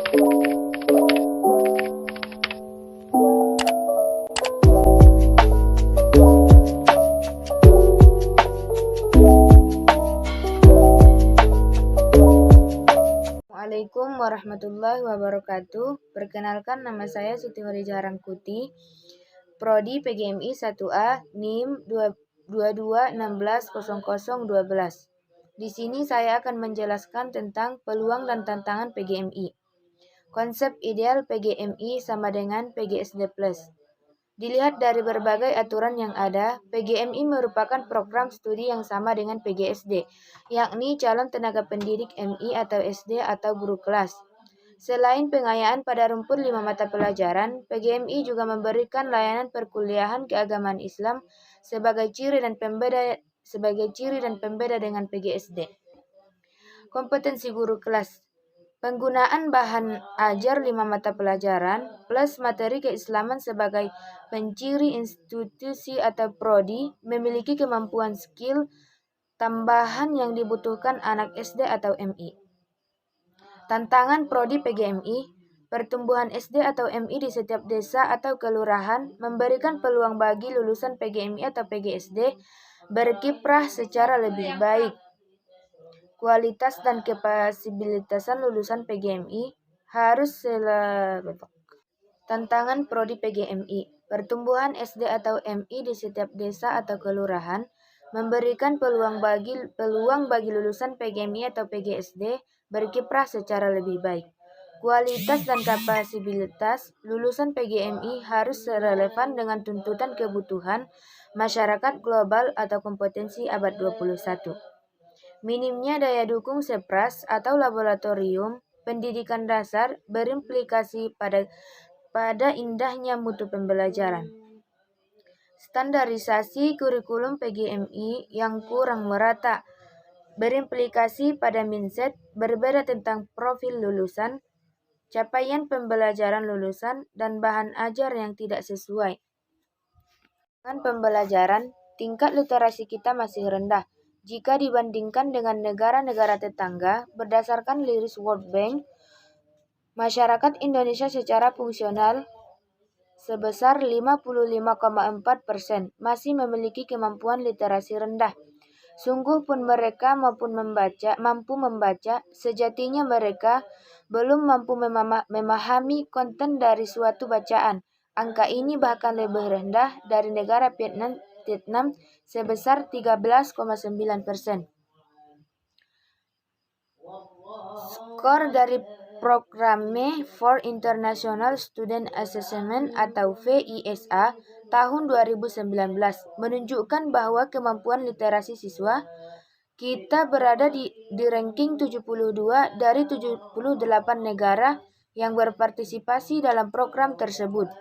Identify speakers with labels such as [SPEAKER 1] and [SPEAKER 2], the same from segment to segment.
[SPEAKER 1] Assalamualaikum warahmatullahi wabarakatuh. Perkenalkan, nama saya Siti Horijah Rangkuti, Prodi PGMI 1A, NIM 22160012. Di sini saya akan menjelaskan tentang peluang dan tantangan PGMI. Konsep ideal PGMI sama dengan PGSD+. Dilihat dari berbagai aturan yang ada, PGMI merupakan program studi yang sama dengan PGSD, yakni calon tenaga pendidik MI atau SD atau guru kelas. Selain pengayaan pada rumpun 5 mata pelajaran, PGMI juga memberikan layanan perkuliahan keagamaan Islam sebagai ciri dan pembeda dengan PGSD. Kompetensi guru kelas. Penggunaan bahan ajar 5 mata pelajaran plus materi keislaman sebagai penciri institusi atau prodi memiliki kemampuan skill tambahan yang dibutuhkan anak SD atau MI. Tantangan prodi PGMI, pertumbuhan SD atau MI di setiap desa atau kelurahan memberikan peluang bagi lulusan PGMI atau PGSD berkiprah secara lebih baik. Kualitas dan kapasibilitasan lulusan PGMI harus selalu. Tantangan prodi PGMI, pertumbuhan SD atau MI di setiap desa atau kelurahan memberikan peluang bagi lulusan PGMI atau PGSD berkiprah secara lebih baik. Kualitas dan kapasibilitas lulusan PGMI harus serelevan dengan tuntutan kebutuhan masyarakat global atau kompetensi abad 21. Minimnya daya dukung sepras atau laboratorium pendidikan dasar berimplikasi pada indahnya mutu pembelajaran. Standarisasi kurikulum PGMI yang kurang merata berimplikasi pada mindset berbeda tentang profil lulusan, capaian pembelajaran lulusan, dan bahan ajar yang tidak sesuai. Dengan pembelajaran, tingkat literasi kita masih rendah jika dibandingkan dengan negara-negara tetangga. Berdasarkan rilis World Bank, masyarakat Indonesia secara fungsional sebesar 55,4% masih memiliki kemampuan literasi rendah. Sungguh pun mereka mampu membaca, sejatinya mereka belum mampu memahami konten dari suatu bacaan. Angka ini bahkan lebih rendah dari negara Vietnam sebesar 13,9%. Skor dari Programme for International Student Assessment atau VISA tahun 2019 menunjukkan bahwa kemampuan literasi siswa kita berada di ranking 72 dari 78 negara yang berpartisipasi dalam program tersebut.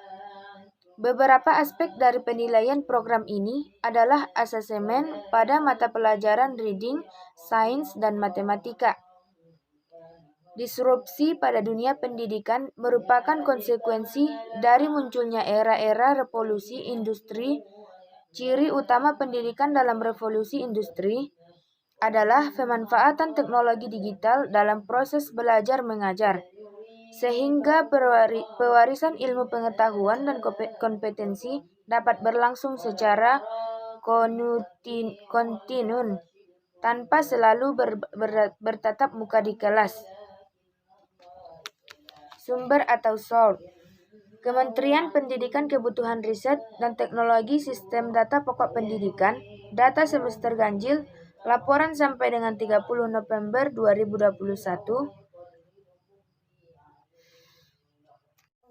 [SPEAKER 1] Beberapa aspek dari penilaian program ini adalah asesmen pada mata pelajaran reading, sains, dan matematika. Disrupsi pada dunia pendidikan merupakan konsekuensi dari munculnya era-era revolusi industri. Ciri utama pendidikan dalam revolusi industri adalah pemanfaatan teknologi digital dalam proses belajar mengajar, sehingga pewarisan ilmu pengetahuan dan kompetensi dapat berlangsung secara kontinu tanpa selalu bertatap muka di kelas. Sumber atau source. Kementerian Pendidikan Kebutuhan Riset dan Teknologi Sistem Data Pokok Pendidikan, data semester ganjil, laporan sampai dengan 30 November 2021.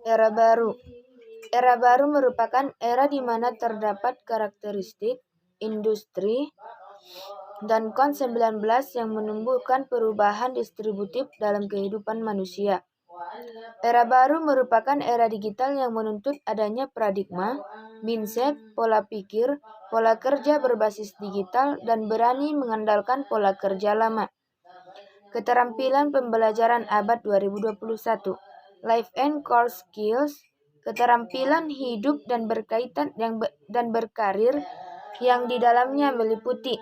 [SPEAKER 1] Era baru. Era baru merupakan era di mana terdapat karakteristik industri dan COVID-19 yang menumbuhkan perubahan distributif dalam kehidupan manusia. Era baru merupakan era digital yang menuntut adanya paradigma, mindset, pola pikir, pola kerja berbasis digital, dan berani mengandalkan pola kerja lama. Keterampilan pembelajaran abad 2021, life and core skills, keterampilan hidup dan berkaitan dan berkarir yang di dalamnya meliputi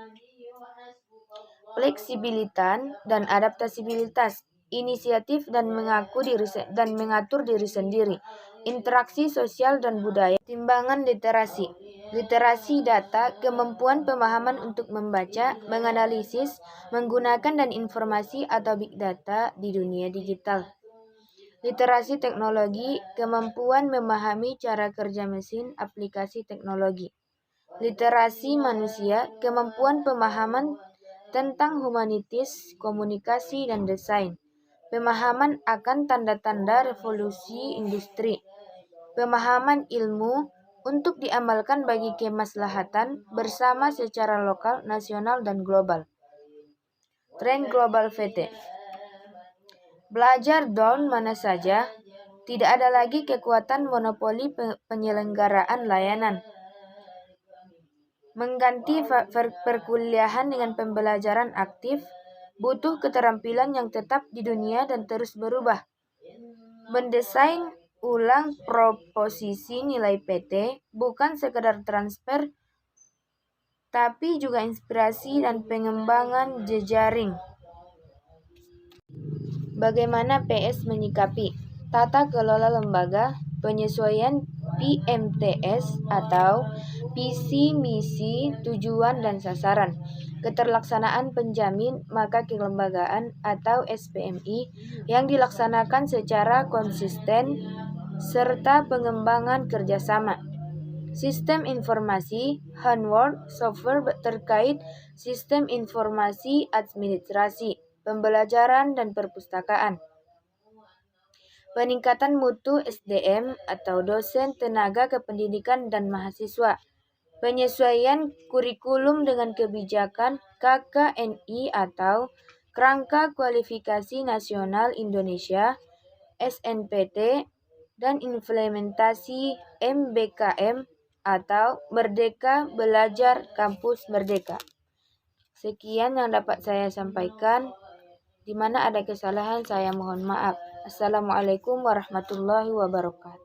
[SPEAKER 1] fleksibilitas dan adaptabilitas, inisiatif dan mengatur diri sendiri, interaksi sosial dan budaya, timbangan literasi. Literasi data, kemampuan pemahaman untuk membaca, menganalisis, menggunakan dan informasi atau big data di dunia digital. Literasi teknologi, kemampuan memahami cara kerja mesin, aplikasi teknologi. Literasi manusia, kemampuan pemahaman tentang humanitis, komunikasi, dan desain. Pemahaman akan tanda-tanda revolusi industri. Pemahaman ilmu untuk diamalkan bagi kemaslahatan bersama secara lokal, nasional, dan global. Tren global VT. Belajar down mana saja, tidak ada lagi kekuatan monopoli penyelenggaraan layanan. Mengganti perkuliahan dengan pembelajaran aktif, butuh keterampilan yang tetap di dunia dan terus berubah. Mendesain ulang proposisi nilai PT bukan sekedar transfer, tapi juga inspirasi dan pengembangan jejaring. Bagaimana PS menyikapi tata kelola lembaga, penyesuaian PMTS atau visi, misi, tujuan, dan sasaran, keterlaksanaan penjamin maka kelembagaan atau SPMI yang dilaksanakan secara konsisten, serta pengembangan kerjasama. Sistem informasi, handwork, software terkait sistem informasi administrasi, pembelajaran dan perpustakaan. Peningkatan mutu SDM atau dosen, tenaga kependidikan dan mahasiswa. Penyesuaian kurikulum dengan kebijakan KKNI atau Kerangka Kualifikasi Nasional Indonesia SNPT dan implementasi MBKM atau Merdeka Belajar Kampus Merdeka. Sekian yang dapat saya sampaikan. Di mana ada kesalahan saya mohon maaf. Assalamualaikum warahmatullahi wabarakatuh.